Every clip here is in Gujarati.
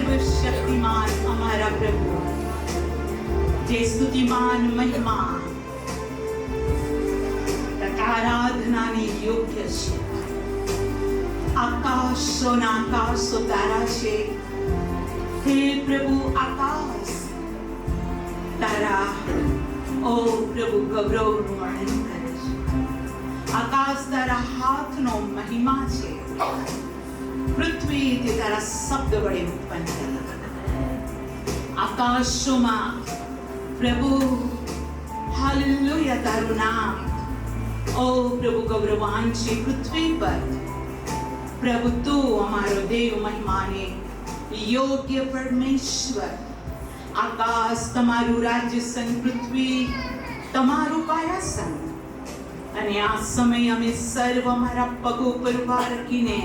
સર્વશક્તિમાન અમારા પ્રભુ, જે સ્તુતિમાન મહિમા તથા આરાધનાની યોગ્ય છે. આકાશોના આકાશો તારા છે, હે પ્રભુ. આકાશ તારા, ઓ પ્રભુ, ગૌરવનું વર્ણન કરે છે. આકાશ તારા હાથનો મહિમા છે. પૃથ્વી તે તારા શબ્દ વડે ઉત્પન્ન કરી. આકાશોમાં પ્રભુ, હાલેલુયા, તારું નામ, ઓ પ્રભુ, ગૌરવાન છે. પૃથ્વી પર પ્રભુ તું અમારો દેવ, મહિમાને યોગ્ય પરમેશ્વર. આકાશ તમારું રાજ્યસન, પૃથ્વી તમારું પાયાસન. અને આ સમય અમે સર્વ અમારા પગો પર ઉભા રાખીને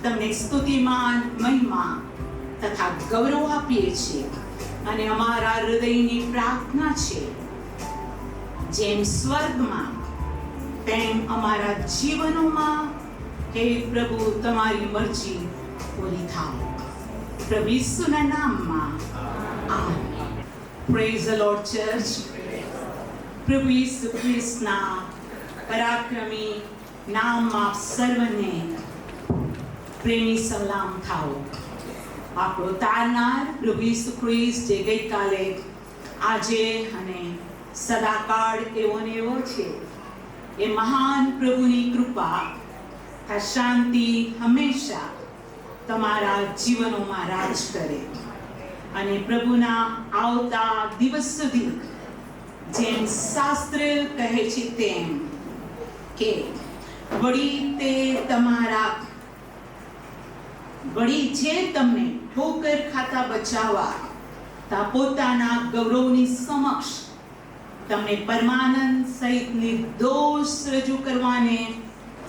તમને સ્તુતિમાન મહિમા તથા ગૌરવ આપીએ છીએ. અને અમારા હૃદયની પ્રાર્થના છે, જેમ સ્વર્ગમાં તેમ અમારા જીવનોમાં, હે પ્રભુ, તમારી મરજી પૂરી થાય. પ્રભુ ઈસુના નામમાં amen. Praise the lord church. પ્રભુ ઈસુ ખ્રિસ્તના પરાક્રમી નામમાં સર્વને પ્રેમી સલામ થાઓ. આપણો તારનાર પ્રભુ ઈસુ ખ્રિસ્ત, જે ગઈકાલે, આજે અને સદાકાળ એવો ને એવો છે, એ મહાન પ્રભુની કૃપા, શાંતિ હંમેશા તમારા જીવનોમાં રાજ કરે. અને પ્રભુના આવતા દિવસ સુધી, જેમ શાસ્ત્ર કહે છે તેમ, કે વળી તે તમારા વળી જે તમને ઠોકર ખાતા બચાવવા તા પોતાના ગૌરવની સમક્ષ તમને પરમાનંદ સહિત નિર્દોષ રજૂ કરવાને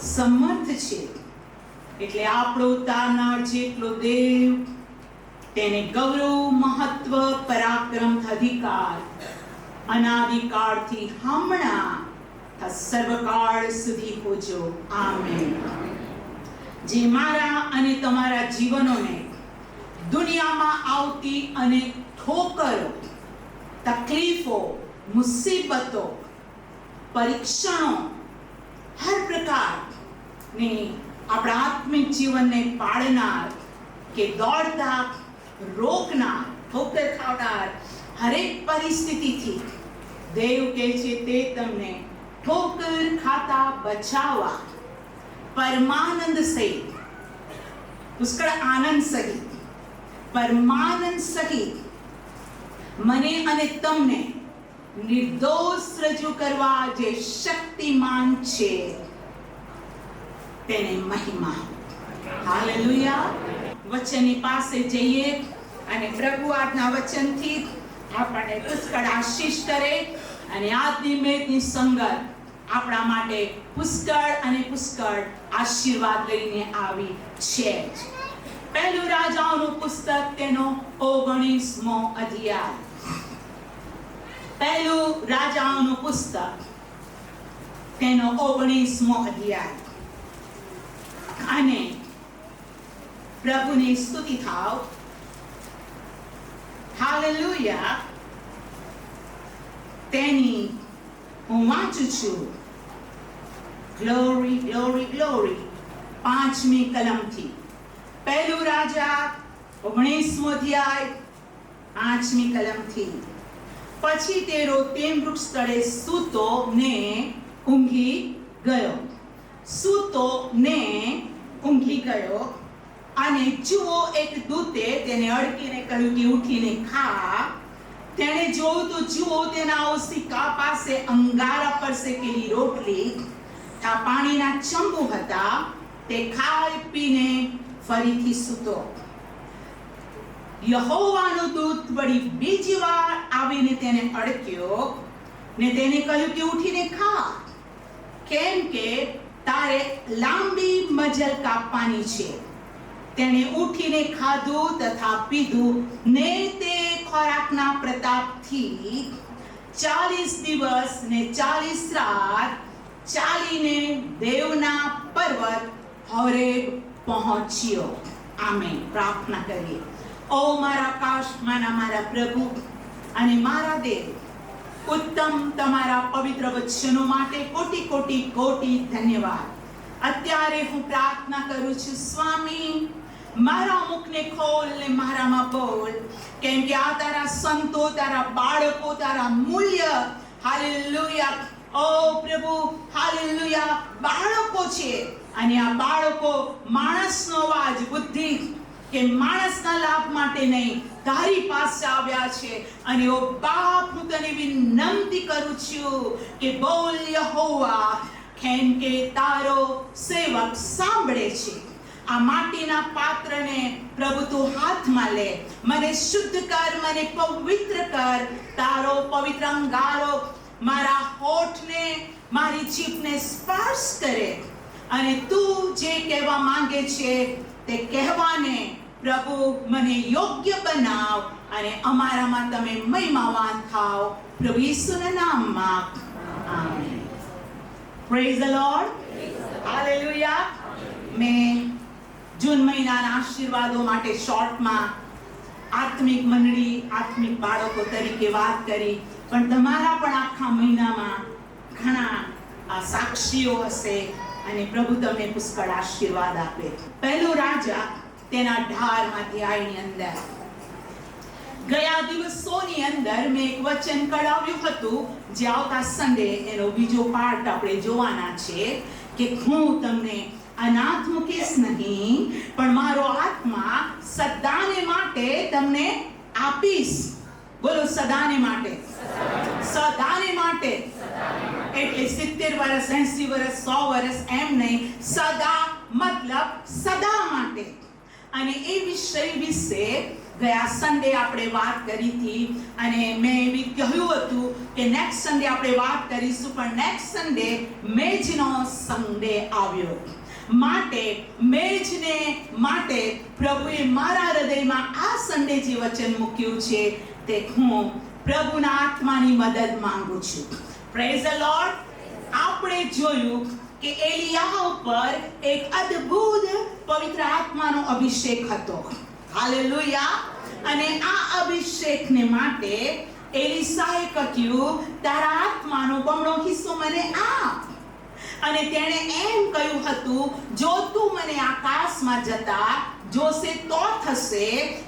સમર્થ છે. એટલે આપણો તારનાર જેટલો દેવ, તેને ગૌરવ, મહત્વ, પરાક્રમ, અધિકાર અનાદિકાળથી હમણાં સર્વકાળ સુધી હોજો. આમેન. જે મારા અને તમારા જીવનોને દુનિયામાં આવતી અને ઠોકરો, તકલીફો, મુસીબતો, પરીક્ષણો, હર પ્રકારની આપણા આત્મિક જીવનને પાડનાર કે દોડતા, રોકનાર, ઠોકર ખાવનાર હરેક પરિસ્થિતિથી દેવ કહે છે તે તમને ઠોકર ખાતા બચાવવા પરમાનંદ સહિત, પુષ્કળ આનંદ સહિત, પરમાનંદ સહિત મને અને તમને નિર્દોષ રજૂ કરવા જે શક્તિમાન છે, તેને મહિમા. હાલેલુયા. વચનની પાસે જઈએ અને પ્રભુ આજના વચનથી આપણને પુષ્કળ આશીષ કરે. અને આજની મેઘની સંગત આપણા માટે પુષ્કળ અને પુષ્કળ આશીર્વાદ લઈને આવી છે. પહેલું રાજાઓનું પુસ્તક, તેનો 19મો અધ્યાય. પહેલું રાજાઓનું પુસ્તક, તેનો 19મો અધ્યાય. અને પ્રભુની સ્તુતિ થાવ. હાલેલુયા. તેની હું વાંચું છું. Glory, glory, glory. 5મી કલમથી. પહેલું રાજા 19મો અધ્યાય 5મી કલમથી. પછી તે રોતેમ વૃક્ષ તળે સૂતો ને ઊંઘી ગયો. સૂતો ને ઊંઘી ગયો. અને જુઓ, એક દૂતે તેને અડકીને કહ્યું કે ઉઠીને ખા. તેણે જોયું તો જુઓ, તેના ઓશિકા પાસે અંગારા પર શેકેલી રોટલી, પાણીના ચંબુ હતા. તે ખાઈ પીને ફરીથી સૂતો. યહોવાનો દૂત વળી બીજી વાર આવીને તેને અડક્યો ને તેને કહ્યું કે ઉઠીને ખા, કેમ કે તારે લાંબી મજલ કાપવાની છે. તેણે ઉઠીને ખાધું તથા પીધું ને તે ખોરાકના પ્રતાપથી 40 દિવસ ને 40 રાત ચાલીને દેવના પર્વત હોરેબ પહોંચ્યો. આમેન. પ્રાર્થના કરીએ. ઓ મારા આકાશમાંના મારા પ્રભુ અને મારા દેવ, ઉત્તમ તમારા પવિત્ર વચનો માટે કોટી કોટી કોટી ધન્યવાદ. અત્યારે હું પ્રાર્થના કરું છું, સ્વામી મારા મુખને ખોલ ને મારામાં બોલ, કેમ કે આ તારા સંતો, તારા બાળકો, તારા મૂલ્ય, હાલેલુયા, ઓ પ્રભુ, હાલેલુયા, બાળકો છે. અને આ બાળકો માણસનો અવાજ, બુદ્ધિ કે માણસના લાભ માટે નહીં, તારી પાસે આવ્યા છે. અને ઓ બાપ, હું તને વિનંતી કરું છું કે બોલ યહોવા, કેમ કે તારો સેવક સાંભળે છે. આ માટીના પાત્રને પ્રભુ તું હાથમાં લે, મને શુદ્ધ કર, મને પવિત્ર કર. તારો પવિત્ર અંગારો મારા હોઠને, મારી જીભને સ્પર્શ કરે અને તું જે કહેવા માંગે છે તે કહેવાને પ્રભુ મને યોગ્ય બનાવ અને અમારામાં તમે મહિમાવાન થાવ. પ્રભુ ઈસુના નામમાં amen. Praise the lord. Hallelujah. મેં જૂન મહિનાના આશીર્વાદો માટે શોર્ટમાં આત્મિક મંડળી, આત્મિક બાળકો તરીકે વાત કરી, પણ તમારા પણ આખા મહિનામાં ઘણા સાક્ષીઓ હશે અને પ્રભુ તમને પુષ્કળ આશીર્વાદ આપે. પહેલો રાજા તેના ઢારમાંથી આવીની અંદર ગયા દિવસોની અંદર મેં એક વચન કઢાવ્યું હતું, જે આવતા સન્ડે એનો બીજો પાર્ટ આપણે જોવાના છે, કે હું તમને અનાથ મૂકીશ નહીં, પણ મારો આત્મા સદાને માટે તમને આપીશ. બોલો, સદાને માટે. સદાને માટે એટલે 70 વર્ષ, 80 વર્ષ, 100 વર્ષ એમ નહીં, સદા મતલબ સદા માટે. અને એ વિષય વિશે ગયા સન્ડે આપણે વાત કરી હતી અને મેં એવી કહ્યું હતું કે નેક્સ્ટ સન્ડે આપણે વાત કરીશું, પણ નેક્સ્ટ સન્ડે મેજનો સન્ડે આવ્યો. માટે મેજને માટે પ્રભુએ મારા હૃદયમાં આ સન્ડે જે વચન મૂક્યું છે તે હું પ્રભુના આત્માની મદદ માંગુ છું. Praise the lord. આપણે જોયું કે એલિયા ઉપર એક અદ્ભુત પવિત્ર આત્માનો અભિષેક હતો. હાલેલુયા. અને આ અભિષેકને માટે એલિસાએ કહ્યું, તારા આત્માનો બમણો હિસ્સો મને આપ. અને તેણે એમ કહ્યું હતું, જો તું મને આકાશમાં જતા જોશે તો થશે,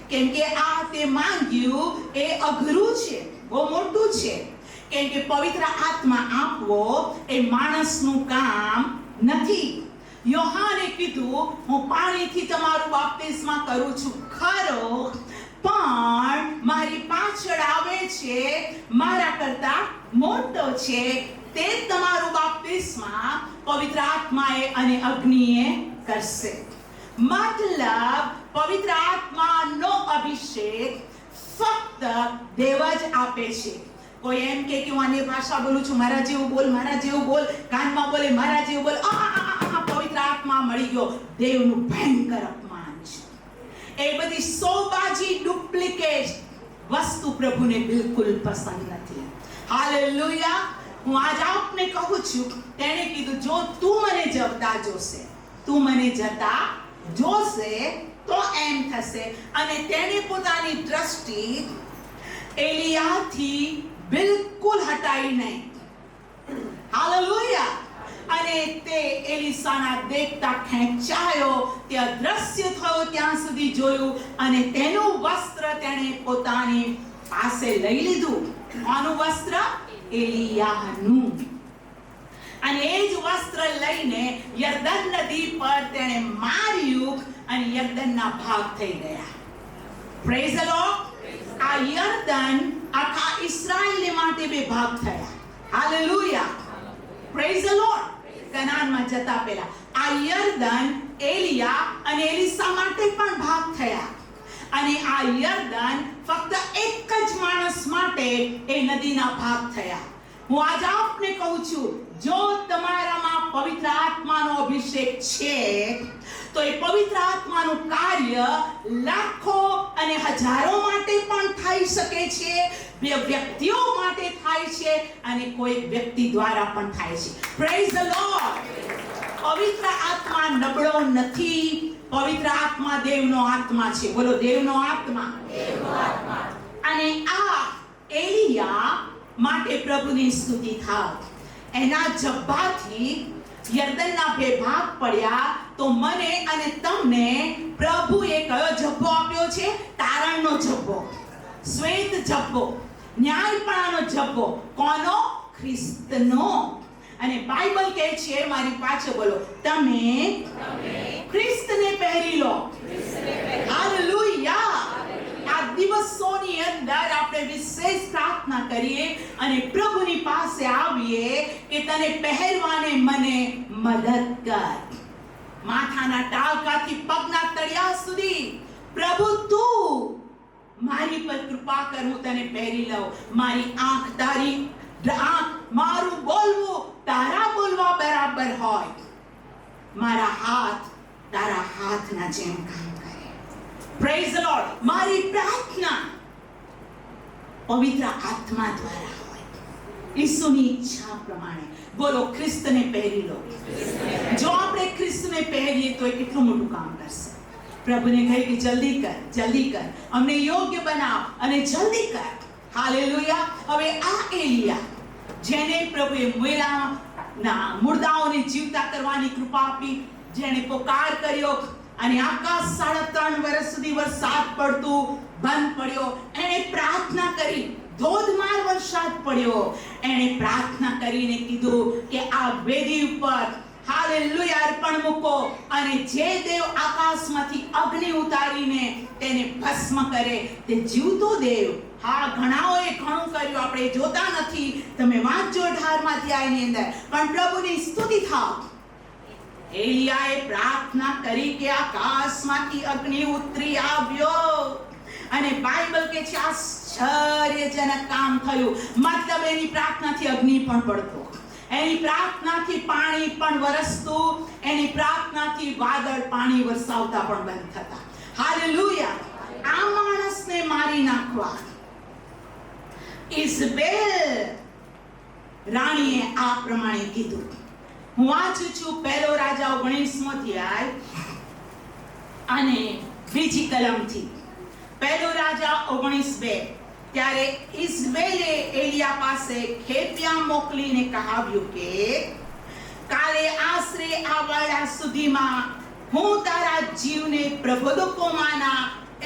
કેમ કે આ તે માંગ્યું એ અઘરું છે, બહુ મોટું છે. કેમ કે પવિત્ર આત્મા આપવો એ માણસનું કામ નથી. યોહાને કીધું, હું પાણીથી તમારું બાપ્તિસ્મા કરું છું ખરો, પણ મારી પાછળ આવે છે, મારા કરતા મોટો છે, તે તમારું બાપ્તિસ્મા પવિત્ર આત્માએ અને અગ્નિએ કરશે. મતલબ પવિત્ર આત્માનો અભિષેક ફક્ત દેવ જ આપે છે. કોઈ એમ કે હું અન્ય ભાષા બોલું છું, મારા જેવું બોલ, મારા જેવું બોલ, કાનમાં બોલે મારા જેવું બોલ, પવિત્ર આત્મા મળી ગયો, દેવનું ભયંકર અપમાન છે. એ બધી સોબાજી ડુપ્લિકેટ વસ્તુ પ્રભુને બિલકુલ પસંદ નથી. હાલેલુયા. હું આજ આપને કહું છું, તેણે કીધું, જો તું મને જતા જોશે, તું મને જતા જોશે તો એમ થશે. અને તેણે પોતાની દ્રષ્ટિ એલિયાથી બિલકુલ હટાઈ નહીં. હાલેલુયા. અને તે એલિસાના દેખતા ખેંચાયો, તે અદ્રશ્ય થયો, ત્યાં સુધી જોયું અને તેનું વસ્ત્ર તેણે પોતાની પાસે લઈ લીધું. આનું વસ્ત્ર એલિયાનું. અને એ જ વસ્ત્ર લઈને યર્દન નદી પર તેણે માર્યું અને યર્દનના ભાગ થઈ ગયા. Praise the Lord. આ યર્દન આખા ઇસ્રાએલને માટે બે ભાગ થયા. હાલેલુયા. Praise the Lord. કનાનમાં જતા પહેલા આ યર્દન એલિયા અને એલિસા માટે પણ ભાગ થયા. અને આ યર્દન ફક્ત એક જ માણસ માટે એ નદીના ભાગ થયા. હું આજ આપને કહું છું, જો તમારામાં પવિત્ર આત્માનો અભિષેક છે તો એ પવિત્ર આત્માનું કાર્ય લાખો અને હજારો માટે પણ થઈ શકે છે, બે વ્યક્તિઓ માટે થાય છે અને કોઈ વ્યક્તિ દ્વારા પણ થાય છે. Praise the lord. પવિત્ર આત્મા નબળો નથી, પવિત્ર આત્મા દેવનો આત્મા છે. બોલો, દેવનો આત્મા. અને આ એલિયા માટે પ્રભુની સ્તુતિ થાવ. એના જબ્બાથી યર્દનના 2 ભાગ પડ્યા તો મને અને તમને પ્રભુએ કયો જબ્બો આપ્યો છે? તારણનો જબ્બો, શ્વેત જબ્બો, ન્યાયપણાનો જબ્બો. કોનો? ખ્રિસ્તનો. અને બાઇબલ કહે છે, મારી પાછળ બોલો, તમે ખ્રિસ્તને પહેરી લો. હાલેલુયા. આ દિવસોની અંદર આપણે વિશેષ પ્રાર્થના કરીએ અને પ્રભુની પાસે આવીએ કે તને પહેરવાને મને મદદ કર. માથાના ટાળકાથી પગના તળિયા સુધી પ્રભુ તું મારી પર કૃપા કર, હું તને પહેરી લઉં. મારી આંખ તારી આંખ, મારું બોલવું તારા બોલવા બરાબર હોય. મારા હાથ તારા હાથના જેમ કામ કરે. Praise the lord. મારી પ્રાર્થના પવિત્ર આત્મા દ્વારા હોય, ઈસુની ઈચ્છા પ્રમાણે. બોલો, ખ્રિસ્તને પહેરી લો. જો આપણે ખ્રિસ્તને પહેરીએ તો એ કેટલું મોટું કામ કરશે. પ્રભુને કહે કે જલ્દી કર, જલ્દી કર, અમને યોગ્ય બનાવ અને જલ્દી કર. હાલેલુયા. હવે આ એલિયા, જેને પ્રભુએ મુર્દાઓને જીવતા કરવાની કૃપા આપી, જેને પોકાર કર્યો અને આકાશ 3.5 વર્ષ સુધી વરસાદ પડતું બંધ પડ્યો, એણે પ્રાર્થના કરી, ધોધમાર વરસાદ પડ્યો. એણે પ્રાર્થના કરીને કીધું કે આ વેદી ઉપર હાલેલુયા અર્પણ મૂકો અને જે દેવ આકાશમાંથી અગ્નિ ઉતારીને તેને ભસ્મ કરે તે જીવતો દેવ. હા, ઘણાઓએ ઘણું કર્યું, આપણે જોતા નથી. તમે વાંચજો 18મા અધ્યાયની અંદર. પણ પ્રભુની સ્તુતિ થાવ. એલિયાએ પ્રાર્થના કરી કે આકાશમાંથી અગ્નિ ઉતરી આવ્યો અને બાઇબલ કે છે આશ્ચર્યજનક કામ થયું. મતલબ એની પ્રાર્થનાથી અગ્નિ પણ પડતો, એની પ્રાર્થનાથી પાણી પણ વરસતું, એની પ્રાર્થનાથી વાદળ પાણી વરસાવતા પણ બંધ થતા. હાલેલુયા. આ માણસને મારી નાખવા ઇઝબેલ રાણીએ આ પ્રમાણે કીધું. હું વાંચું છું 1 રાજા 19મો અધ્યાય અને 2જી કલમથી. 1 રાજા 19:2. ત્યારે ઇઝબેલે એલિયા પાસે ખેપિયા મોકલીને કહાવ્યું કે કાલે આશરે આ વાળા સુધીમાં હું તારા જીવને પ્રબોધકોમાંના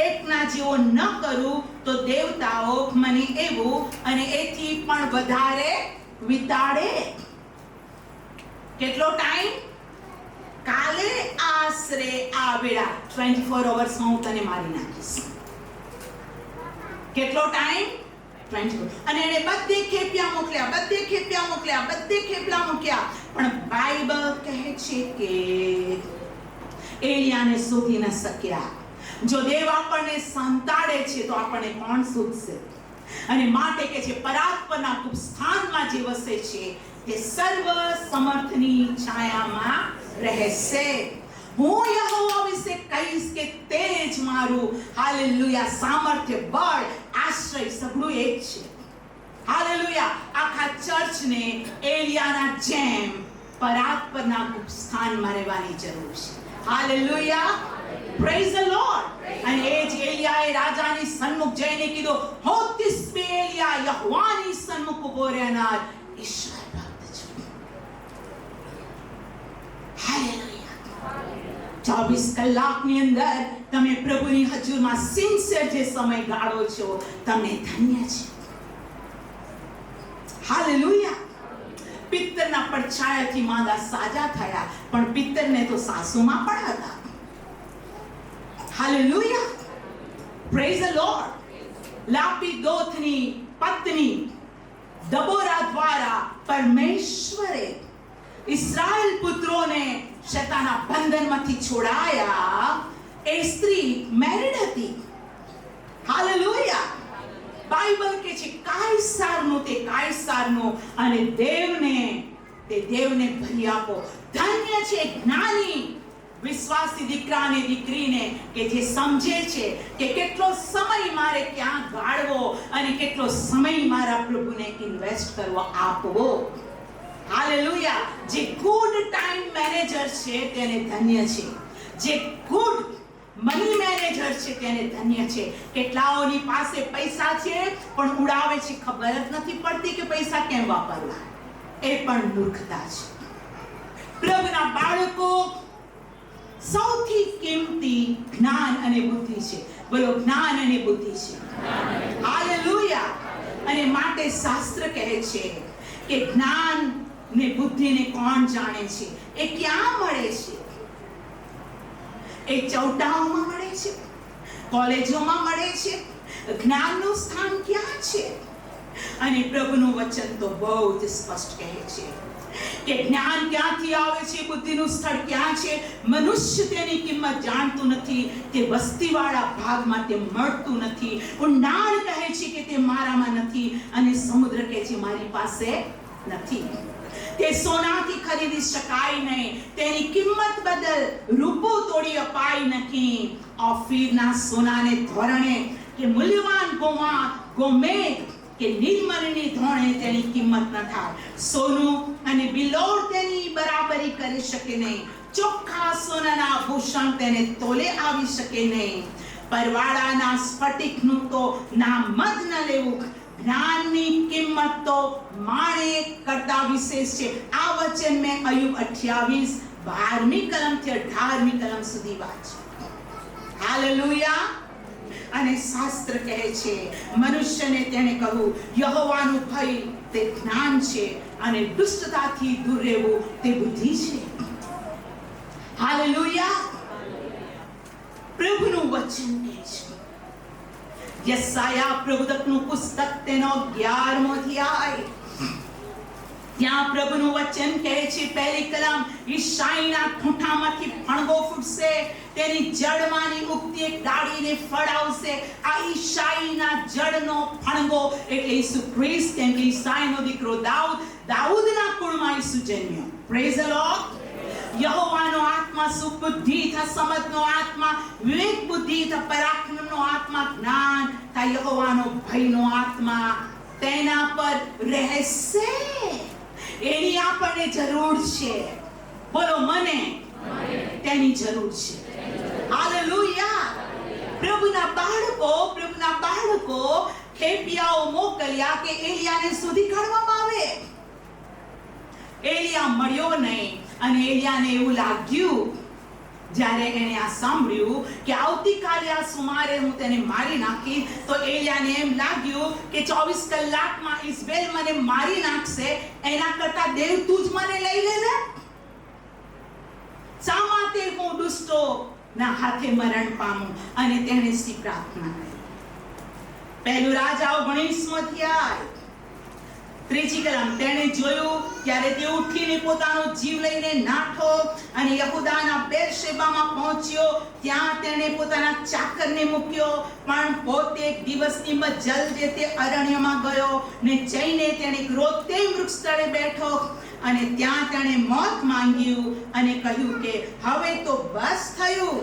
એકના જેવો ન કરું તો દેવતાઓ મને એવું અને એથી પણ વધારે વિતાડે. કેટલો ટાઈમ? કાલે આશરે આ વેળા 24 અવર્સમાં હું તને મારી નાખીશ. કેટલો ટાઈમ? 24. અને એને બધે ખેપિયા મોકલ્યા. પણ બાઇબલ કહે છે કે એલિયાને શોધી ન શક્યા. જો દેવ આપણને સંતાડે છે તો આપણને કોણ શોધશે? અને માટે કે છે પરાત્પરના કુપ સ્થાનમાં જે વસે છે તે સર્વ સમર્થની છાયામાં રહેશે. હું યહોવા વિશે કહીશ કે તે જ મારું હાલેલુયા સામર્થ્ય, બળ, આશ્રય સગળું એ જ છે. હાલેલુયા. આખા ચર્ચને એલિયાના જેમ પરાત્પરના કુપ સ્થાનમાં રહેવાની જરૂર છે. હાલેલુયા. Praise the lord. અને એ જ એલિયાએ રાજાની સન્મુખ જઈને કીધું, હું તિસ્બે એલિયા યહોવાની સન્મુખ ઉભો રહેનાર ઈશ્વર ભક્ત છું. હાલેલુયા. 24 કલાકની અંદર તમે પ્રભુની હજુરમાં સિન્સિયર જે સમય ગાળો છો, તમને ધન્ય છે. હાલેલુયા. પિત્તરના પડછાયાથી માંદા સાજા થયા, પણ પિત્તરને તો સાસુમાં પણ હતા. હાલેલુયા. Praise the Lord. લાપીદોથની પત્ની દબોરા દ્વારા પરમેશ્વરે ઇસ્રાએલ પુત્રોને શેતાનના બંધનમાંથી છોડાયા. એ સ્ત્રી મેરિડ હતી. હાલેલુયા. બાઇબલ કે છે કાયસારનું તે કાયસારનું અને દેવને તે દેવને ભરી આપો. ધન્ય છે જ્ઞાની વિશ્વાસી દીકરા અને દીકરીને કે જે સમજે છે કે કેટલો સમય મારે ક્યાં ગાળવો અને કેટલો સમય મારા પ્રભુને ઇન્વેસ્ટ કરવો, આપવો. હાલેલુયા. જે ગુડ ટાઈમ મેનેજર છે તેને ધન્ય છે. જે ગુડ મની મેનેજર છે તેને ધન્ય છે. કેટલાઓની પાસે પૈસા છે પણ ઉડાવે છે, ખબર જ નથી પડતી કે પૈસા કેમ વાપરવા. એ પણ મૂર્ખતા છે. પ્રભુના બાળકો સૌથી કિંમતી જ્ઞાન અને બુદ્ધિ છે. બોલો, જ્ઞાન અને બુદ્ધિ છે. હાલેલુયા. અને માટે શાસ્ત્ર કહે છે કે જ્ઞાન ને બુદ્ધિને કોણ જાણે છે? એ ક્યાં મળે છે? એ ચૌટાઓમાં મળે છે, કોલેજોમાં મળે છે. જ્ઞાનનું સ્થાન ક્યાં છે? અને પ્રભુનું વચન તો બહુ જ સ્પષ્ટ કહે છે કે જ્ઞાન ક્યાંથી આવે છે, બુદ્ધિનું સ્થળ ક્યાં છે. મનુષ્ય તેની કિંમત જાણતું નથી. તે વસ્તીવાળા ભાગમાં તે મળતું નથી. ઊંડાણ કહે છે કે તે મારામાં નથી, અને સમુદ્ર કહે છે મારી પાસે નથી. તે સોનાથી ખરીદી શકાય નહીં, તેની કિંમત બદલ રૂપું તોડી અપાય નહીં. ઓફીરના સોનાને ધોરણે કે મૂલ્યવાન ગોમેદ કે નીલમણીની ધોરણે તેની કિંમત ન થાય. સોનું અને બિલોર તેની બરાબરી કરી શકે નહીં. ચોખ્ખા સોનાના આભૂષણ તેને તોલે આવી શકે નહીં. પરવાળાના સ્ફટિકનું તો નામ જ ન લેવું. જ્ઞાનની કિંમત તો માણેક કરતા વિશેષ છે. આ વચન મેં અયુબ 28 12મી કલમથી 18મી કલમ સુધી વાંચ્યું. હાલેલુયા. અને શાસ્ત્ર કહે છે મનુષ્યને તેને કહું, યહોવાનો ભય તે જ્ઞાન છે, અને દુષ્ટતાથી દૂર રહેવું તે બુદ્ધિ છે. હાલેલુયા. પ્રભુનું વચન કહે છે, યશાયા પ્રવક્તાનું પુસ્તક તેનો 11મો અધ્યાય, ત્યાં પ્રભુનું વચન કહે છે પહેલી કલમ, ઈશાઈના ઠૂંઠામાંથી ફણગો ફૂટશે, તેની જડમાંની ઉગતી એક ડાળીને ફળ આવશે. આ ઈશાઈના જડનો ફણગો એટલે ઈસુ ખ્રિસ્ત, કેમ કે ઈશાઈનો દીકરો દાઉદના કુળમાં ઈસુ જન્મ્યો. Praise the lord. યહોવાનો આત્મા સુબુદ્ધિ થા, સમજનો આત્મા વિવેક બુદ્ધિ થા, પરાક્રમનો આત્મા જ્ઞાન થા, યહોવાનો ભયનો આત્મા તેના પર રહેશે. એની આપણને જરૂર છે. બોલો, મને તેની જરૂર છે. હાલેલુયા. પ્રભુના બાળકો ખેપિયાઓ મોકલ્યા કે એલિયાને શોધી કાઢવામાં આવે. એલિયા મળ્યો નહીં, અને એલિયાને એવું લાગ્યું જ્યારે એને આ સાંભળ્યું કે આવતીકાલે આ સુમારે હું તેને મારી નાખી, તો એલિયાને એમ લાગ્યું કે 24 કલાકમાં ઇઝબેલ મને મારી નાખશે, એના કરતા દેવ તું જ મને લઈ લે ને. શા માટે હું દુષ્ટો ના હાથે મરણ પામું? અને તેણે સી પ્રાર્થના કરી. પહેલું રાજા 19મો અધ્યાય 3જી કલમ, તેણે જોયું ત્યારે તે ઉઠીને પોતાનો જીવ લઈને નાઠો અને યહૂદાના બેરશેબામાં પહોંચ્યો. ત્યાં તેણે પોતાના ચાકરને મૂક્યો, પણ પોતે એક દિવસની જલ્દે તે અરણ્યમાં ગયો ને જઈને તેણે રોતે વૃક્ષ તળે બેઠો, અને ત્યાં તેણે મોત માંગ્યું અને કહ્યું કે હવે તો બસ થયું.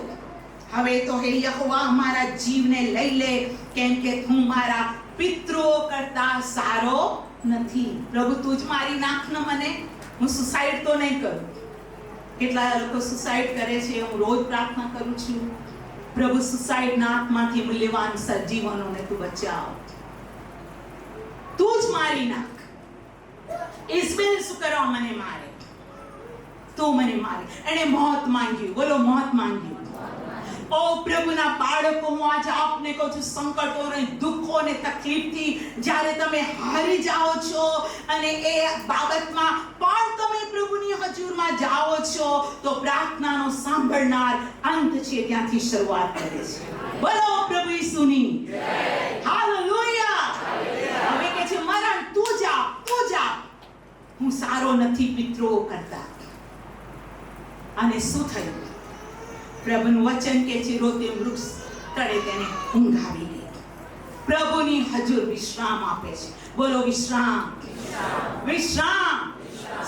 હવે તો હે યહોવા મારા જીવને લઈ લે, કેમ કે હું મારા પિતૃઓ કરતા સારો નથી. પ્રભુ તું જ મારી નાખ ને મને, હું સુસાઇડ તો નહીં કરું. કેટલા લોકો સુસાઇડ કરે છે, હું રોજ પ્રાર્થના કરું છું, પ્રભુ સુસાઇડના આત્માથી મૂલ્યવાન સજીવનોને તું બચાવ. તું જ મારી નાખ. ઇઝબેલ શું કરવા મને મારે? તું મને મારે. એને મોત માંગ્યું. બોલો, મોત માંગ્યું. ઓ પ્રભુના બાળકો, હું આજે આપને કહું છું, સંકટો અને દુઃખો અને તકલીફથી જ્યારે તમે હારી જાઓ છો અને એ બાબતમાં પણ તમે પ્રભુની હજુરમાં જાઓ છો, તો પ્રાર્થનાનો સાંભળનાર અંત છે ત્યાંથી શરૂઆત કરે છે. બોલો પ્રભુ ઈસુની જય. હાલેલુયા. હવે કે છે મરણ તું જા, હું સારો નથી પિતૃઓ કરતા. અને શું થયું? પ્રભુનું વચન કે છે રોતે વૃક્ષ તળે તેને ઊંઘ આવી ગઈ. પ્રભુની હજુર વિશ્રામ આપે છે. બોલો, વિશ્રામ.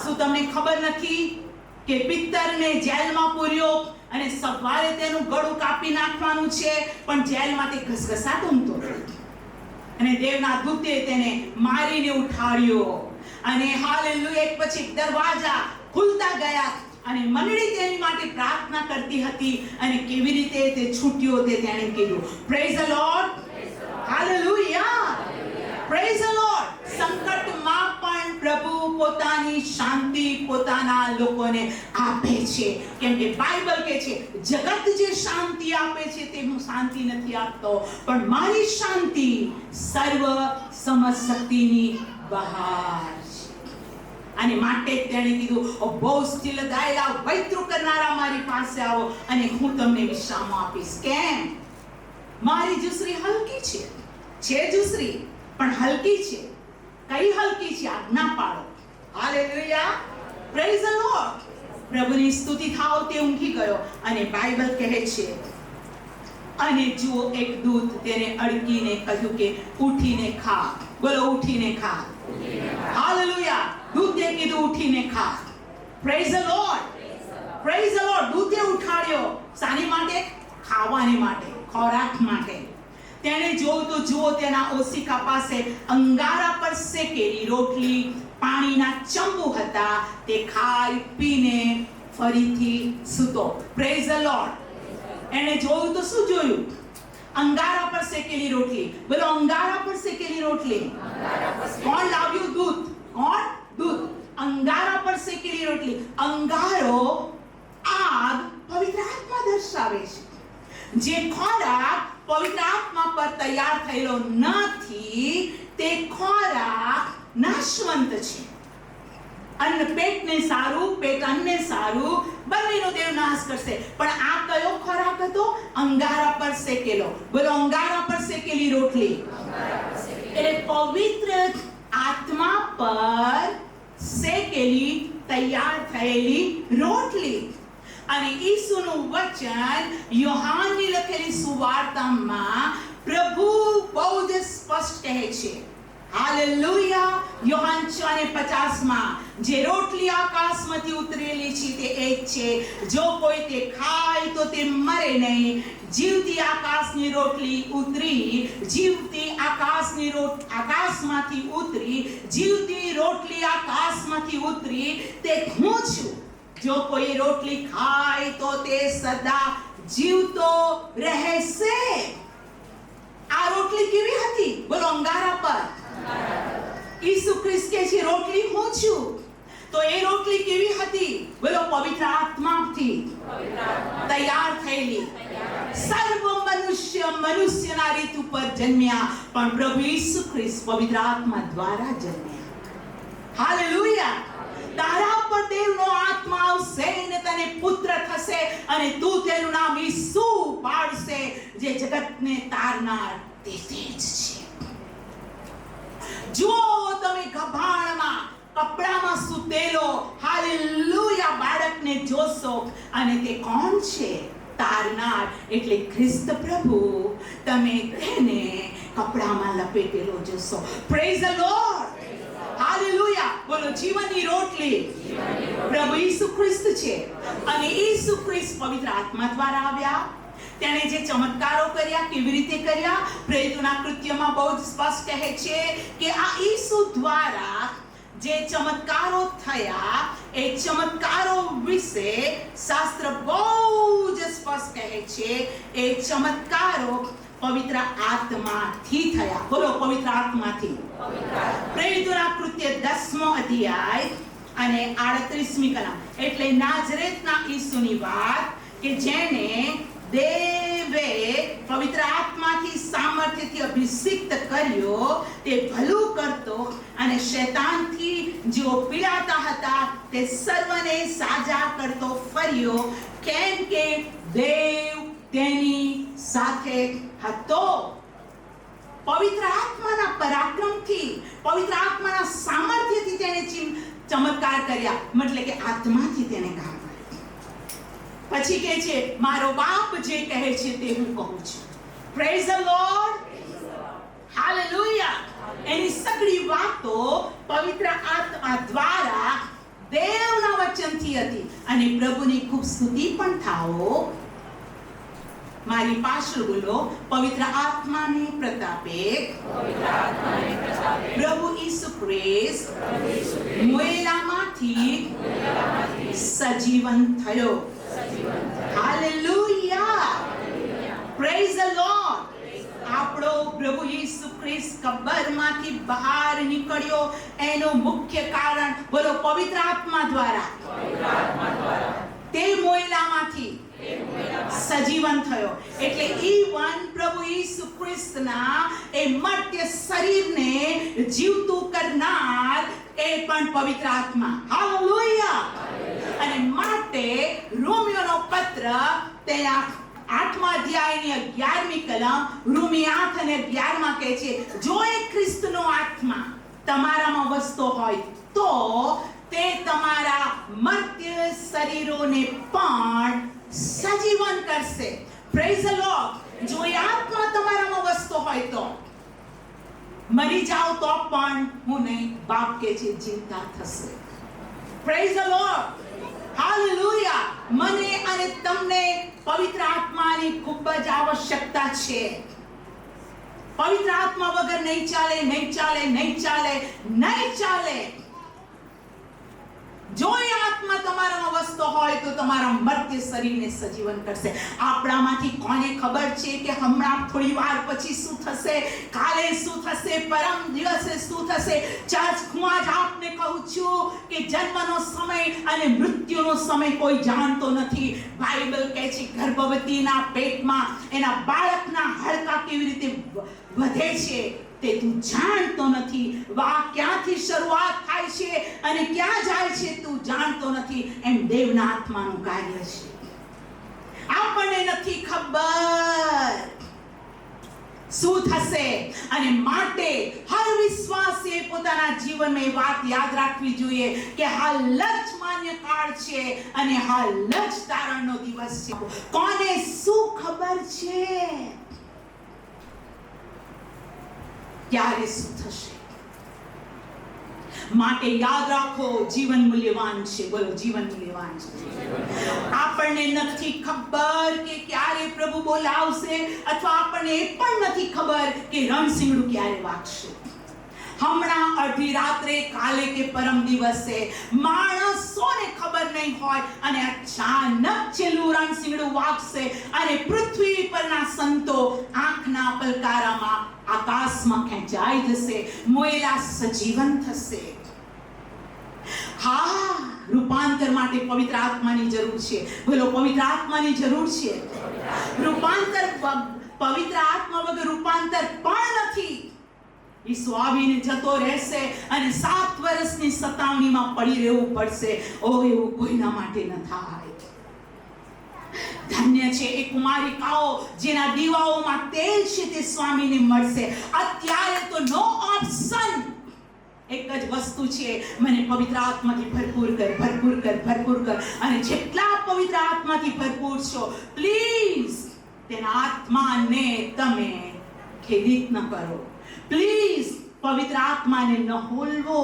શું તમને ખબર નથી કે પિત્તરને જેલમાં પૂર્યો અને સવારે તેનું ગળું કાપી નાખવાનું છે, પણ જેલમાં તે ઘસઘસાતો ઊંઘતો હતો, અને દેવના દૂતે તેને મારીને ઉઠાડ્યો. અને હાલેલુયા, એક પછી દરવાજા ખુલતા ગયા, અને મંડળી તેની માટે પ્રાર્થના કરતી હતી અને કેવી રીતે તે છૂટ્યો તે તેણે કીધું. Praise the lord, hallelujah, praise the lord. સંકટમાં પણ પ્રભુ પોતાની શાંતિ પોતાના લોકોને આપે છે, કેમ કે બાઇબલ કહે છે જગત જે શાંતિ આપે છે તે હું શાંતિ નથી આપતો, પણ મારી શાંતિ સર્વ સમજશક્તિની બહાર છે. અને માટે તેણે કીધું, ઓ બહુ સ્થિર લગાયેલા વૈતૃ કરનારા મારી પાસે આવો અને હું તમને વિશ્રામ આપીશ. કેમ? મારી જુસરી હલકી છે જુસરી પણ હલકી છે. કઈ હલકી છે? આજ્ઞા પાડો. Hallelujah, praise the lord. પ્રભુની સ્તુતિ થાઓ. તે ઊંઘી ગયો અને બાઇબલ કહે છે અને જુઓ એક દૂત તેને અડકીને કહ્યું કે ઉઠીને ખા. બોલો, ઉઠીને ખા. હાલેલુયા. દૂતે કીધું ઉઠીને ખા. Praise the Lord, praise the Lord. દૂતે ઉઠાડ્યો. શાની માટે? ખાવાને માટે, ખોરાક માટે. તેણે જોયું તો જુઓ તેના ઓશિકા પાસે અંગારા પર શેકેલી રોટલી, પાણીના ચંબુ હતા. તે ખાઈ પીને ફરીથી સૂતો. Praise the lord. એણે જોયું તો શું જોયું? અંગારા પર શેકેલી રોટલી. બોલો, અંગારા પર શેકેલી રોટલી. કોણ લાવ્યું? દૂત. કોણ? દૂત. અંગારા પર શેકેલી રોટલી. અંગારો આગ પવિત્ર આત્મા દર્શાવે છે. જે ખોરાક પવિત્ર આત્મા પર તૈયાર થયેલો નથી તે ખોરાક નાશવંત છે. અન્ન પેટને સારું, પેટ અન્નને સારું, બંનેનો દેવ નાશ કરશે. પણ આ કયો ખોરાક હતો? અંગારા પર શેકેલો. બોલો, અંગારા પર શેકેલી રોટલી. એટલે પવિત્ર આત્મા પર શેકેલી તૈયાર થયેલી રોટલી. અને ઈસુનું વચન યોહાનની લખેલી સુવાર્તામાં પ્રભુ બહુ જ સ્પષ્ટ કહે છે. હાલેલુયા. યોહાન 4:50 જે રોટલી આકાશમાંથી ઉતરેલી છે તે એ જ છે. જો કોઈ તે ખાય તો તે મરે નહીં. જીવતી આકાશની રોટલી ઉતરી, જીવતી આકાશમાંથી ઉતરી, જીવતી રોટલી આકાશમાંથી ઉતરી તે હું છું. જો કોઈ રોટલી ખાય તો તે સદા જીવતો રહેશે. આ રોટલી કેવી હતી? બોલો, અંગારા પર. ઈસુ ખ્રિસ્ત કહે છે રોટલી હું છું. તો એ રોટલી કેવી હતી? બોલો, પવિત્ર આત્માથી તૈયાર થયેલી. સર્વ મનુષ્યના રીત ઉપર જન્મ્યા, પણ પ્રભુ ઈસુ ખ્રિસ્ત પવિત્ર આત્મા દ્વારા જન્મ્યા. હાલેલુયા. તારા પર દેવનો આત્મા આવશે ને તને પુત્ર થશે અને તું તેનું નામ ઈસુ પાડશે, જે જગતને તારનાર તે જ છે. જો તમે ગભાણમાં કપડામાં સૂતેલો હાલેલુયા બાળકને જોશો અને તે કોણ છે? તારનાર એટલે ખ્રિસ્ત પ્રભુ. તમે તેને કપડામાં લપેટેલો જોશો. Praise the lord. હાલેલુયા. બોલો, જીવનની રોટલી પ્રભુ ઈસુ ખ્રિસ્ત છે. અને ઈસુ ખ્રિસ્ત પવિત્ર આત્મા દ્વારા આવ્યા. તેણે જે ચમત્કારો કર્યા, કેવી રીતે કર્યા? પ્રેરિતોના કૃત્યમાં બહુ જ સ્પષ્ટ કહે છે કે આ ઈસુ દ્વારા જે ચમત્કારો થયા એ ચમત્કારો વિશે શાસ્ત્ર બહુ જ સ્પષ્ટ કહે છે. એ ચમત્કારો પવિત્ર આત્માથી થયા. બોલો, પવિત્ર આત્માથી. પ્રેરિતોના કૃત્ય 10મો અધ્યાય અને 38મી કલમ. એટલે નાઝરેતના ઈસુની વાત કે જેને દેવે પવિત્ર આત્માથી સામર્થ્યથી અભિષિક્ત કર્યો, તે ભલું કરતો અને શૈતાનથી જેઓ પીડાતા હતા તે સર્વને સાજા કરતો ફર્યો, કેમ કે દેવ તેની સાથે હતો. પવિત્ર આત્માના પરાક્રમથી, પવિત્ર આત્માના સામર્થ્યથી તેણે ચમત્કાર કર્યા. એટલે કે આત્માથી તેને કામ કર્યું. પછી કહે છે મારો બાપ જે કહે છે તે હું કહું છું. Praise the lord. હાલેલુયા. એની સગળી વાતો પવિત્ર આત્મા દ્વારા દેવના વચનથી હતી. અને પ્રભુની ખૂબ સ્તુતિ પણ થાઓ. મારી પાછળ બોલો, પવિત્ર આત્માને પ્રતાપે પ્રભુ ઈસુ ખ્રિસ્ત મોયેલામાંથી સજીવન થયો. Hallelujah, praise the lord. આપણો પ્રભુ ઈસુ ખ્રિસ્ત કબરમાંથી બહાર નીકળ્યો એનું મુખ્ય કારણ બોલો પવિત્ર આત્મા દ્વારા. તે મોયેલામાંથી સજીવન થયો. એટલે ઈવન પ્રભુ ઈસુ ખ્રિસ્તના એ મર્ત્ય શરીરને જીવતું કરનાર એ પણ પવિત્ર આત્મા. હાલેલુયા. અને માટે રોમિયોનો પત્ર તેના 8મા અધ્યાયની 11મી કલમ રોમી 8 અને 11 કહે છે, જો એ ખ્રિસ્તનો આત્મા તમારામાં વસતો હોય તો તે તમારા મર્ત્ય શરીરોને પણ સજીવન કરશે. Praise the lord. જો એ આત્મા તમારામાં વસતો હોય તો મરી જાઓ તો પણ હું નહીં, બાપ કે છે જીવતા થશે. Praise the lord. હાલેલુયા. મને અને તમને પવિત્ર આત્માની ખૂબ જ આવશ્યકતા છે. પવિત્ર આત્મા વગર નહીં ચાલે, નહીં ચાલે, નહીં ચાલે, નહીં ચાલે. જો એ આત્મા તમારામાં વસતો હોય તો તમારા મર્ત્ય શરીરને સજીવન કરશે. આપણામાંથી કોને ખબર છે કે હમણાં થોડી વાર પછી શું થશે, કાલે શું થશે, પરમ દિવસે શું થશે? ચર્ચ, હું આજ આપને કહું છું કે જન્મનો સમય અને મૃત્યુનો સમય કોઈ જાણતો નથી. બાઇબલ કહે છે ગર્ભવતીના પેટમાં એના બાળકના હાડકાં કેવી રીતે વધે છે તે તું જાણતો નથી. વા ક્યાંથી શરૂઆત થાય છે અને ક્યાં જાય છે તું જાણતો નથી. એમ દેવના આત્માનું કાર્ય છે. આપણને નથી ખબર શું થશે. અને માટે હર વિશ્વાસીએ પોતાના જીવનમાં એ વાત યાદ રાખવી જોઈએ કે હાલ જ માન્ય કાળ છે અને હાલ જ તારણનો દિવસ છે. કોને શું ખબર છે ક્યારે શું થશે? માટે યાદ રાખો, જીવન મૂલ્યવાન છે. બોલો, જીવન મૂલ્યવાન છે. આપણને નથી ખબર કે ક્યારે પ્રભુ બોલાવશે, અથવા આપણને એ પણ નથી ખબર કે રણસીંગડું ક્યારે વાગશે. હમણાં અડધી રાત્રે, કાલે કે પરમ દિવસે માણસોને ખબર નહીં હોય અને અચાનક છેલ્લું રણસીંગડું વાગશે અને પૃથ્વી પરના સંતો આંખના પલકારામાં આકાશમાં ખેંચાઈ જશે. મોયેલા સજીવન થશે. હા, રૂપાંતર માટે પવિત્ર આત્માની જરૂર છે. બોલો, પવિત્ર આત્માની જરૂર છે. રૂપાંતર, પવિત્ર આત્મા વગર રૂપાંતર પણ નથી. ઈસુ આવીને જતો રહેશે અને 7 વર્ષની સતાવણીમાં પડી રહેવું પડશે. ઓ, એવું કોઈના માટે ન થાય. ધન્ય છે એ કુમારિકાઓ જેના દીવાઓમાં તેલ છે તે સ્વામીને મળશે. અત્યારે તો નો ઓપ્શન. એક જ વસ્તુ છે, મને પવિત્ર આત્માથી ભરપૂર કર, ભરપૂર કર, ભરપૂર કર. અને જેટલા પવિત્ર આત્માથી ભરપૂર છો, પ્લીઝ તેના આત્માને તમે ખેદિત ન કરો. પ્લીઝ પવિત્ર આત્માને ન હોલવો.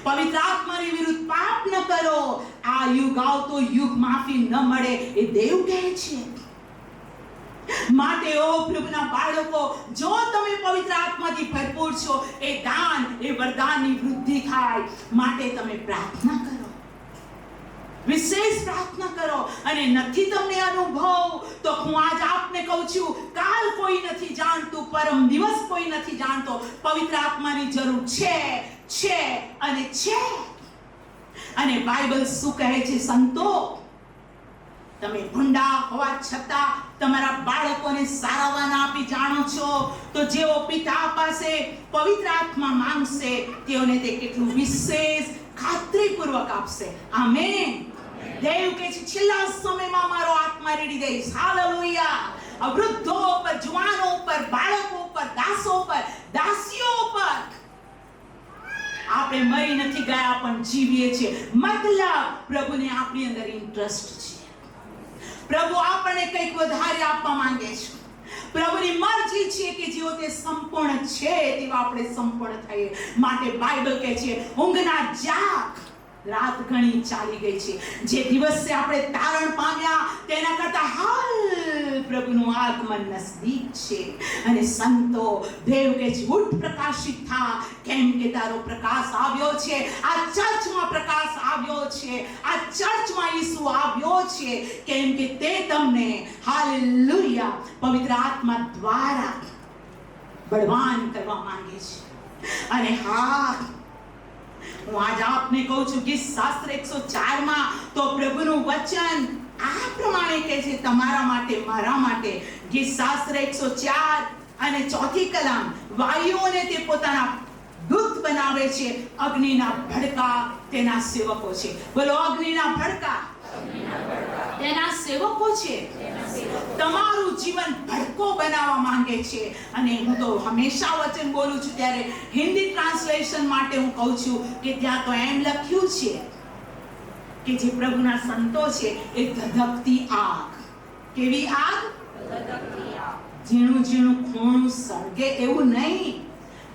પવિત્ર આત્માની વિરુદ્ધ પાપ ન કરો. આ યુગ આવતો યુગ માફી ન મળે એ દેવ કહે છે. માટે ઓ પ્રભુના બાળકો, જો તમે પવિત્ર આત્માથી ભરપૂર છો, એ દાન, એ વરદાનની વૃદ્ધિ થાય. માટે તમે પ્રાર્થના કરો, વિશેષ પ્રાર્થના કરો. અને નથી તમને અનુભવ તો હું આજ આપને કહું છું, કાલ કોઈ નથી જાણતું, પરમ દિવસ કોઈ નથી જાણતો. પવિત્ર આત્માની જરૂર છે, છે અને છે. અને બાઇબલ શું કહે છે? સંતો, તમે ભૂંડા હોવા છતાં તમારા બાળકોને સારાવાન આપી જાણો છો, તો જેઓ પિતા પાસે પવિત્ર આત્મા માંગશે તેઓને તે કેટલું વિશેષ ખાતરીપૂર્વક આપશે. આમેન. દેવ કહે છે છેલ્લા સમયમાં મારો આત્મા રેડી દઈશ. હાલેલુયા. વૃદ્ધો પર, જુવાનો પર, બાળકો પર, દાસો પર, દાસીઓ પર. આપણે મરી નથી ગયા પણ જીવીએ છીએ. મતલબ પ્રભુને આપણી અંદર ઇન્ટરેસ્ટ છે. પ્રભુ આપણને કંઈક વધારે આપવા માંગે છે. પ્રભુની મરજી છે કે જેઓ તે સંપૂર્ણ છે તેવા આપણે સંપૂર્ણ થઈએ. માટે બાઇબલ કહે છે ઊંઘના જાગ રાત ઘણી ચાલી ગઈ છે. જે દિવસે આપણે તારણ પામ્યા તેના કરતા હાલ પ્રભુનું આગમન નજદીક છે. અને સંતો દેવ કે છે, ઉઠ પ્રકાશિત થા, કેમ કે તારો પ્રકાશ આવ્યો છે. આ ચર્ચમાં પ્રકાશ આવ્યો છે. આ ચર્ચમાં ઈસુ આવ્યો છે, કેમ કે તે તમને હાલેલુયા પવિત્ર આત્મા દ્વારા બળવાન કરવા માંગે છે. અને હા, હું આજ આપને કહું છું કે શાસ્ત્ર 104 માં તો પ્રભુનું વચન આ પ્રમાણે કહે છે, તમારા માટે, મારા માટે. ગીત શાસ્ત્ર 104 અને 4 કલમ, વાયુઓને તે પોતાના દૂત બનાવે છે, અગ્નિના ભડકા તેના સેવકો છે. બોલો, અગ્નિના ભડકા તેના સેવકો છે. તમારું જીવન ભડકો બનાવવા માંગે છે. અને હું તો હંમેશા વચન બોલું છું ત્યારે હિન્દી ટ્રાન્સલેશન માટે હું કહું છું કે ત્યાં તો એમ લખ્યું છે કે જે પ્રભુના સંતો છે એ ધધકતી આગ. કેવી આગ? ધધકતી આગ. ઝીણું ઝીણું ખૂણું સળગે એવું નહીં,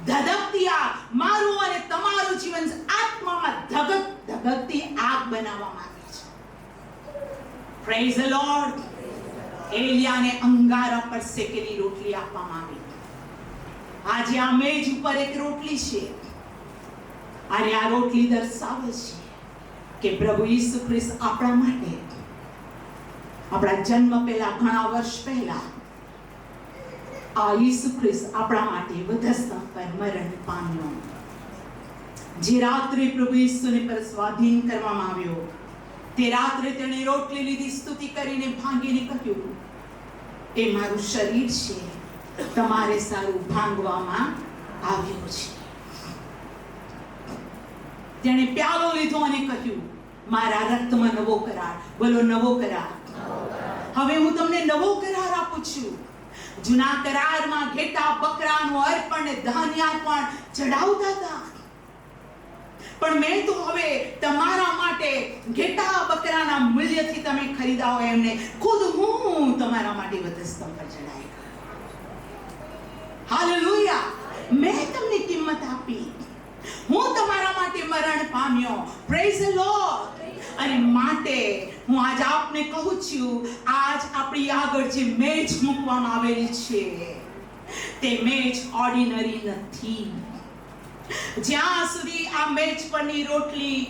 ધધકતી આગ. મારું અને તમારું જીવન આત્મામાં ધગકતી આગ બનાવવા માંગે છે. Praise the Lord. એલિયાને અંગારા પર શેકેલી રોટલી આપવામાં આવી. આજે આ મેજ ઉપર એક રોટલી છે અને આ રોટલી દર્શાવે છે કે પ્રભુ ઈસુ ખ્રિસ્ત આપણા માટે, આપણા જન્મ પહેલા, ઘણા વર્ષ પહેલા આ ઈસુ ખ્રિસ્ત આપણા માટે વધસ્તંભ પર મરણ પામ્યો. જે રાત્રે પ્રભુ ઈસુને પર સ્વાધીન કરવામાં આવ્યો, તે રાત્રે તેણે રોટલી લીધી, સ્તુતિ કરીને ભાંગીને કહ્યું, એ મારું શરીર છે, તમારે સારું ભાંગવામાં આવ્યું છે. તેણે પ્યાલો લીધો અને કહ્યું, મારા રક્તમાં નવો કરાર. બોલો, નવો કરાર. હવે હું તમને નવો કરાર આપું છું. જૂના કરારમાં ઘેટા બકરાનું અર્પણ ને ધાન્યાર્પણ ચડાવતા હતા, પણ મેં તો હવે તમારા માટે ઘેટા બકરાના મૂલ્યથી તમે ખરીદાઓ એમને ખુદ હું તમારા માટે વધસ્તંભ પર ચડાવી. હાલેલુયા. મેં તમને કિંમત આપી, હું તમારા માટે મરણ પામ્યો. Praise the lord. અને માટે હું આજ આપને કહું છું, આજ આપણી આગળ જે મેજ મૂકવામાં આવેલી છે તે મેજ ઓર્ડિનરી નથી. જ્યાં સુધી આ મેજ પરની રોટલી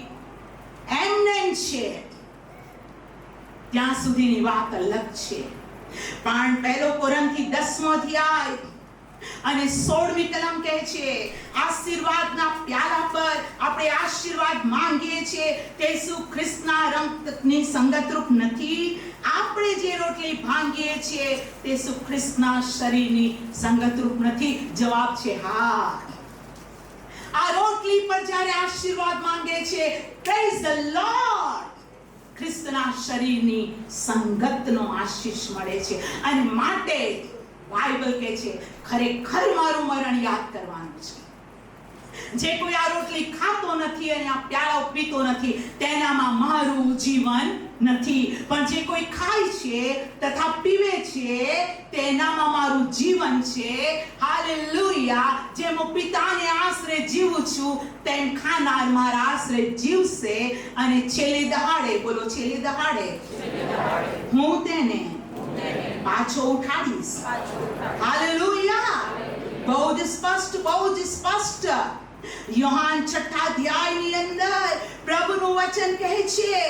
એમને છે ત્યાં સુધીની વાત અલગ છે. પણ 1 કોરિન્થી 10મો અધ્યાય અને 16મી કલમ કહે છે, આશીર્વાદના પ્યાલા પર આપણે આશીર્વાદ માંગીએ છીએ તે શું ખ્રિસ્તના રક્તની સંગતરૂપ નથી? આપણે જે રોટલી ભાંગીએ છીએ તે શું ખ્રિસ્તના શરીરની સંગતરૂપ નથી? જવાબ છે હા. આ રોટલી પર જ્યારે આશીર્વાદ માંગે છે, પ્રેઝ ધ લોર્ડ, ખ્રિસ્તના શરીરની સંગતનો આશીષ મળે છે. અને માટે બાઇબલ કહે છે, ખરેખર મારું મરણ યાદ કરવાનું છે. જે કોઈ આ રોટલી ખાતો નથી અને આ પ્યાલો પીતો નથી તેનામાં મારું જીવન નથી. પણ જે કોઈ ખાય છે તથા પીવે છે તેનામાં મારું જીવન છે. હાલેલુયા. જેમ હું પિતાને આશરે જીવું છું તેમ ખાનાર મારા આશરે જીવશે અને છેલ્લે દહાડે, બોલો છેલ્લે દહાડે, હું તેને પાછો ઉઠાડીશ. હાલેલુયા. બહુ જ સ્પષ્ટ, બહુ જ સ્પષ્ટ. યોહાન 6 અધ્યાયની અંદર પ્રભુનું વચન કહે છે,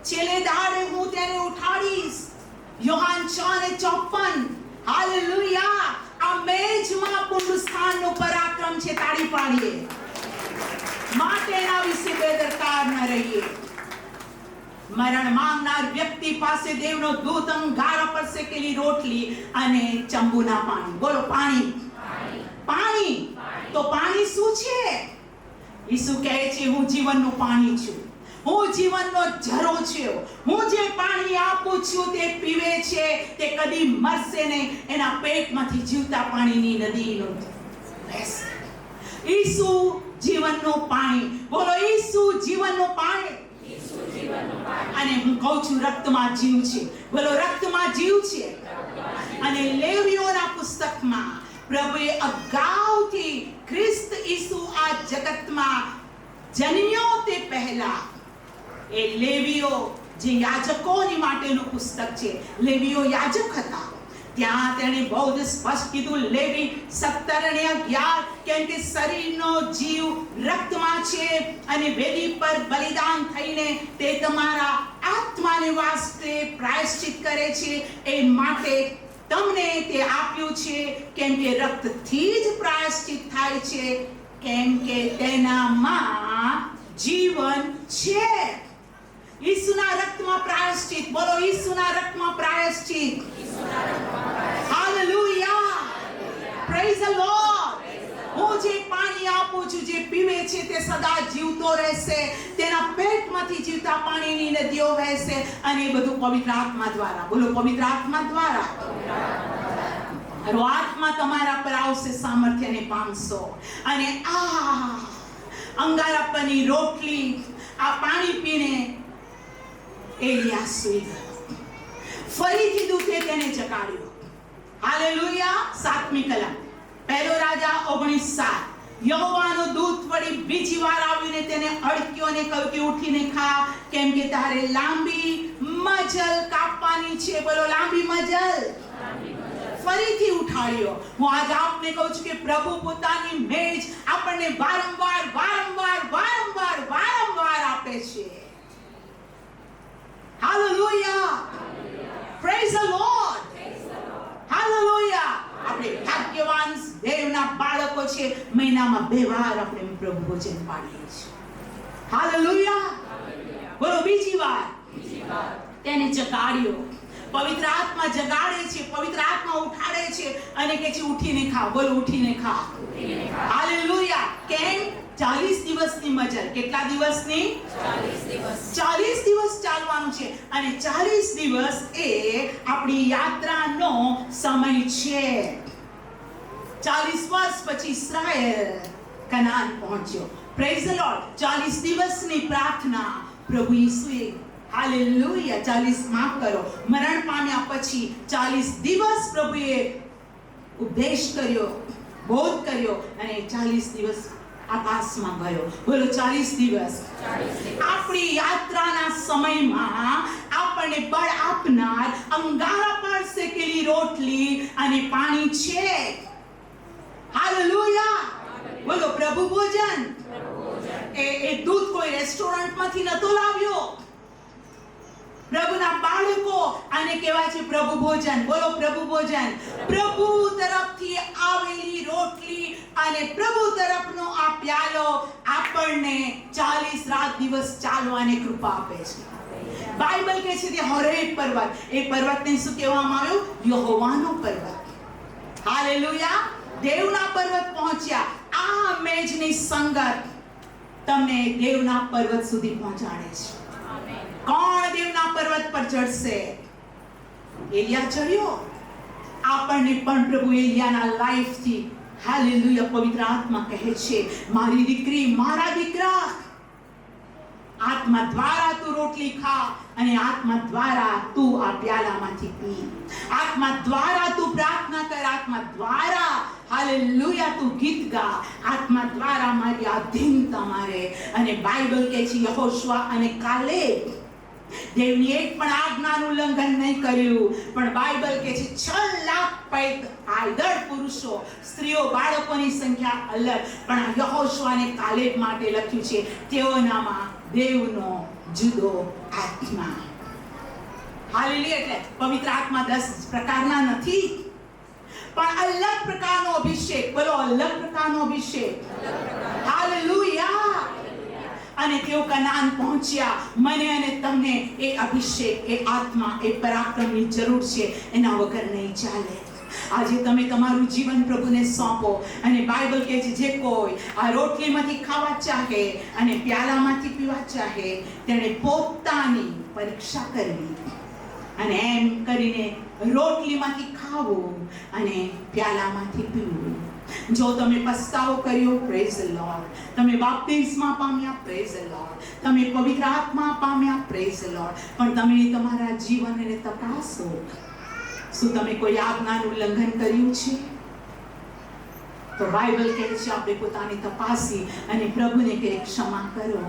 છેલ્લે દાડે હું તેને ઉઠાડીશ. યોહાન 6:54. હાલેલુયા. આ મેજમાં પુનરુત્થાનનો પરાક્રમ છે. તાળી પાડીએ. માટે એના વિશે બેદરકાર ન રહીએ. મરણ માંગનાર વ્યક્તિ પાસે દેવનો દૂત અંગારા પર શેકેલી રોટલી અને ચંબુના પાણી. બોલો, પાણી. પાણી. તો પાણી શું છે? ઈસુ કહે છે, હું જીવનનું પાણી છું, હું જીવનનો ઝરો છું. હું જે પાણી આપું છું તે પીવે છે તે કદી મરશે નહીં. એના પેટમાંથી જીવતા પાણીની નદીનો વહેશે. ઈસુ જીવનનું પાણી. બોલો, ઈસુ જીવનનું પાણી. અને હું કહું છું, રક્તમાં જીવ છે. બોલો, રક્તમાં જીવ છે. અને લેવીઓના પુસ્તકમાં પ્રભુએ અગાઉથી ખ્રિસ્ત ઈસુ આ જગતમાં જન્મ્યો તે પહેલા એ લેવીઓ, જે યાજકોની માટેનું પુસ્તક છે, લેવીઓ યાજક હતા, ત્યાં તેણે બહુ જ સ્પષ્ટ કીધું, લેવી 17:11, કેમ કે શરીરનો જીવ રક્તમાં છે અને વેદી પર બલિદાન થઈને તે તમારા આત્માને વાસ્તે પ્રાયશ્ચિત કરે છે, એ માટે તમને તે આપ્યું છે, કેમ કે રક્તથી જ પ્રાયશ્ચિત થાય છે, કેમ કે તેનામાં જીવન છે. ઈસુના રક્તમાં પ્રાયશ્ચિત. બોલો, ઈસુના રક્તમાં પ્રાયશ્ચિત. Hallelujah, praise the Lord. હું જે પાણી આપું છું, જે પીવે છે તે સદા જીવતો રહેશે, તેના પેટમાંથી જીવતા પાણીની નદીઓ વહેશે, અને એ બધું પવિત્ર આત્મા દ્વારા. બોલો, પવિત્ર આત્મા દ્વારા. આત્મા તમારા પર આવશે, સામર્થ્યને પામશો, અને આ અંગારાપની રોટલી, આ પાણી પીને એલિયા સૂઈ ગયો. ફરીથી દૂતે તેને જગાડ્યો. હાલેલુયા. 7મી કલમ, 1 રાજા 19:7. યહોવાનો દૂત વળી બીજી વાર આવીને તેને અડક્યો અને કહ્યું કે ઉઠીને ખા, કેમ કે તારે લાંબી મજલ કાપવાની છે. બોલો, લાંબી મજલ. ફરીથી ઉઠાડ્યો. હું આજ આપને કહું છું કે પ્રભુ પોતાની મેજ આપણને વારંવાર વારંવાર વારંવાર વારંવાર આપે છે. Hallelujah, praise the lord. Hallelujah. આપણે ભાગ્યવાન દેવના બાળકો છે. મહિનામાં 2 વાર આપણે પ્રભુ ભોજન પાડીએ છીએ. હાલેલુયા. બોલો, બીજી વાર તેને જગાડ્યો. પવિત્ર આત્મા જગાડે છે, પવિત્ર આત્મા ઉઠાડે છે અને કહે છે ઉઠીને ખા. બોલો, ઉઠીને ખા. હાલેલુયા. કેમ? 40 દિવસની મજલ. કેટલા દિવસની? 40 દિવસ ચાલવાનું છે, અને 40 દિવસ એ આપણી યાત્રાનો સમય છે. 40 વર્ષ પછી ઇસ્રાએલ કનાન પહોંચ્યો. Praise the lord. 40 દિવસની પ્રાર્થના પ્રભુ ઈસુએ, હાલેલુયા, 40 માફ કરો, મરણ પામ્યા પછી 40 દિવસ પ્રભુએ ઉપદેશ કર્યો, બોધ કર્યો, અને 40 દિવસ આકાશમાં ગયો. બોલો, 40 દિવસ. આપણી યાત્રાના સમયમાં આપણને બળ આપનાર અંગારા પર શેકેલી રોટલી અને પાણી છે. હાલેલુયા. બોલો, પ્રભુ ભોજન. એ દૂધ કોઈ રેસ્ટોરન્ટમાંથી નતો લાવ્યો. પ્રભુના બાળકો આને કહેવાય છે પ્રભુ ભોજન. બોલો, પ્રભુ ભોજન. પ્રભુ તરફથી આવેલી રોટલી અને પ્રભુ તરફનો આ પ્યાલો આપણને 40 રાત દિવસ ચાલવાની કૃપા આપે છે. બાઇબલ કહે છે કે હોરેબ પર્વત, એ પર્વતને શું કહેવામાં આવ્યો? યહોવાનો પર્વત. હાલેલુયા. દેવના પર્વત પહોંચ્યા. આ મેજની સંગત તમને દેવના પર્વત સુધી પહોંચાડે છે. કોણ દેવના પર્વત પર ચડશે? એલિયા ચડ્યો. આપણને પણ પ્રભુ એલિયાના લાઈફથી, હાલેલુયા, પવિત્ર આત્મા કહે છે, મારી દીકરી, મારા દીકરા, આત્મા દ્વારા તું રોટલી ખા, અને આત્મા દ્વારા તું આ પ્યાલામાંથી પી. આત્મા દ્વારા તું પ્રાર્થના કર. આત્મા દ્વારા, હાલેલુયા, તું ગીત ગા. આત્મા દ્વારા મારી આધીનતા મારે. અને બાઇબલ કહે છે યહોશુઆ અને કાલેબ દેવની એક પણ આજ્ઞાનું ઉલ્લંઘન નહીં કર્યું, પણ બાઇબલ કહે છે 6 લાખ આયદળ પુરુષો, સ્ત્રીઓ, બાળકોની સંખ્યા અલગ, પણ યહોશુઆ અને કાલેબ માટે લખ્યું છે તેઓનામાં દેવનો જુદો આત્મા. હાલેલુયા. એટલે પવિત્ર આત્મા 10 પ્રકારના નથી, પણ અલગ પ્રકારનો અભિષેક. બોલો, અલગ પ્રકારનો અભિષેક. હાલેલુયા. અને તેઓ કનાન પહોંચ્યા. મને અને તમને એ અભિષેક, એ આત્મા, એ પરાક્રમની જરૂર છે. એના વગર નહીં ચાલે. આજે તમે તમારું જીવન પ્રભુને સોંપો. અને બાઇબલ કહે છે જે કોઈ આ રોટલીમાંથી ખાવા ચાહે અને પ્યાલામાંથી પીવા ચાહે, તેણે પોતાની પરીક્ષા કરવી, અને એમ કરીને રોટલીમાંથી ખાવું અને પ્યાલામાંથી પીવું. જો તમે પસ્તાવો કર્યો, પ્રેઝ ધ લોર્ડ. તમે બાપ્તિસ્મા પામ્યા, પ્રેઝ ધ લોર્ડ. તમે પવિત્ર આત્મા પામ્યા, પ્રેઝ ધ લોર્ડ. પણ તમે તમારા જીવનને તપાસો. શું તમે કોઈ આજ્ઞાનું ઉલ્લંઘન કર્યું છે? તો બાઇબલ કહે છે આપણે પોતાને તપાસી અને પ્રભુને કહે ક્ષમા કરો.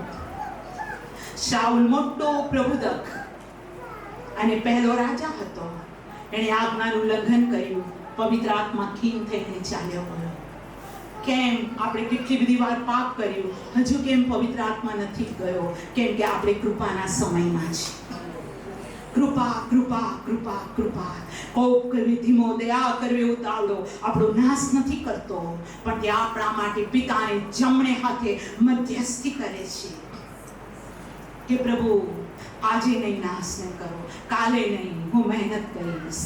શાઉલ મોટો પ્રબુધક અને પહેલો રાજા હતો. એણે આજ્ઞાનું ઉલ્લંઘન કર્યું, પવિત્ર આત્મા ખીન થઈને ચાલ્યો ગયો. કેમ આપણે કેટલી બધી વાર પાપ કર્યું, હજુ કેમ પવિત્ર આત્મા નથી ગયો? કેમ કે આપણે કૃપાના સમયમાં છે. કૃપા કૃપા કૃપા કૃપા. કોપ કરવી ધીમો, દયા કરવી ઉતાવળો આપણો નાશ નથી કરતો, પણ તે આપણા માટે પિતાને જમણે હાથે મધ્યસ્થી કરે છે કે પ્રભુ આજે નહીં નાશ ન કરો, કાલે નહીં, હું મહેનત કરીશ,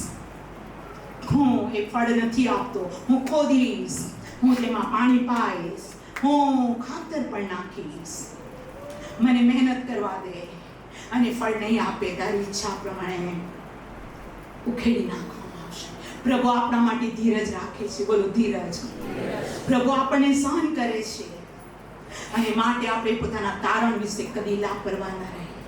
હું એ ફળ નથી આપતો, હું ખોદીશ, હું તેમાં પાણી પાઈશ, હું ખાતર પણ નાખીશ, મને મહેનત કરવા દે, અને ફળ નહીં આપે તારી ઈચ્છા પ્રમાણે ઉખેડી નાખવામાં આવશે. પ્રભુ આપણા માટે ધીરજ રાખે છે. બોલો ધીરજ. પ્રભુ આપણને સહન કરે છે, અને માટે આપણે પોતાના તારણ વિશે કદી લાપરવાહ ન રહે.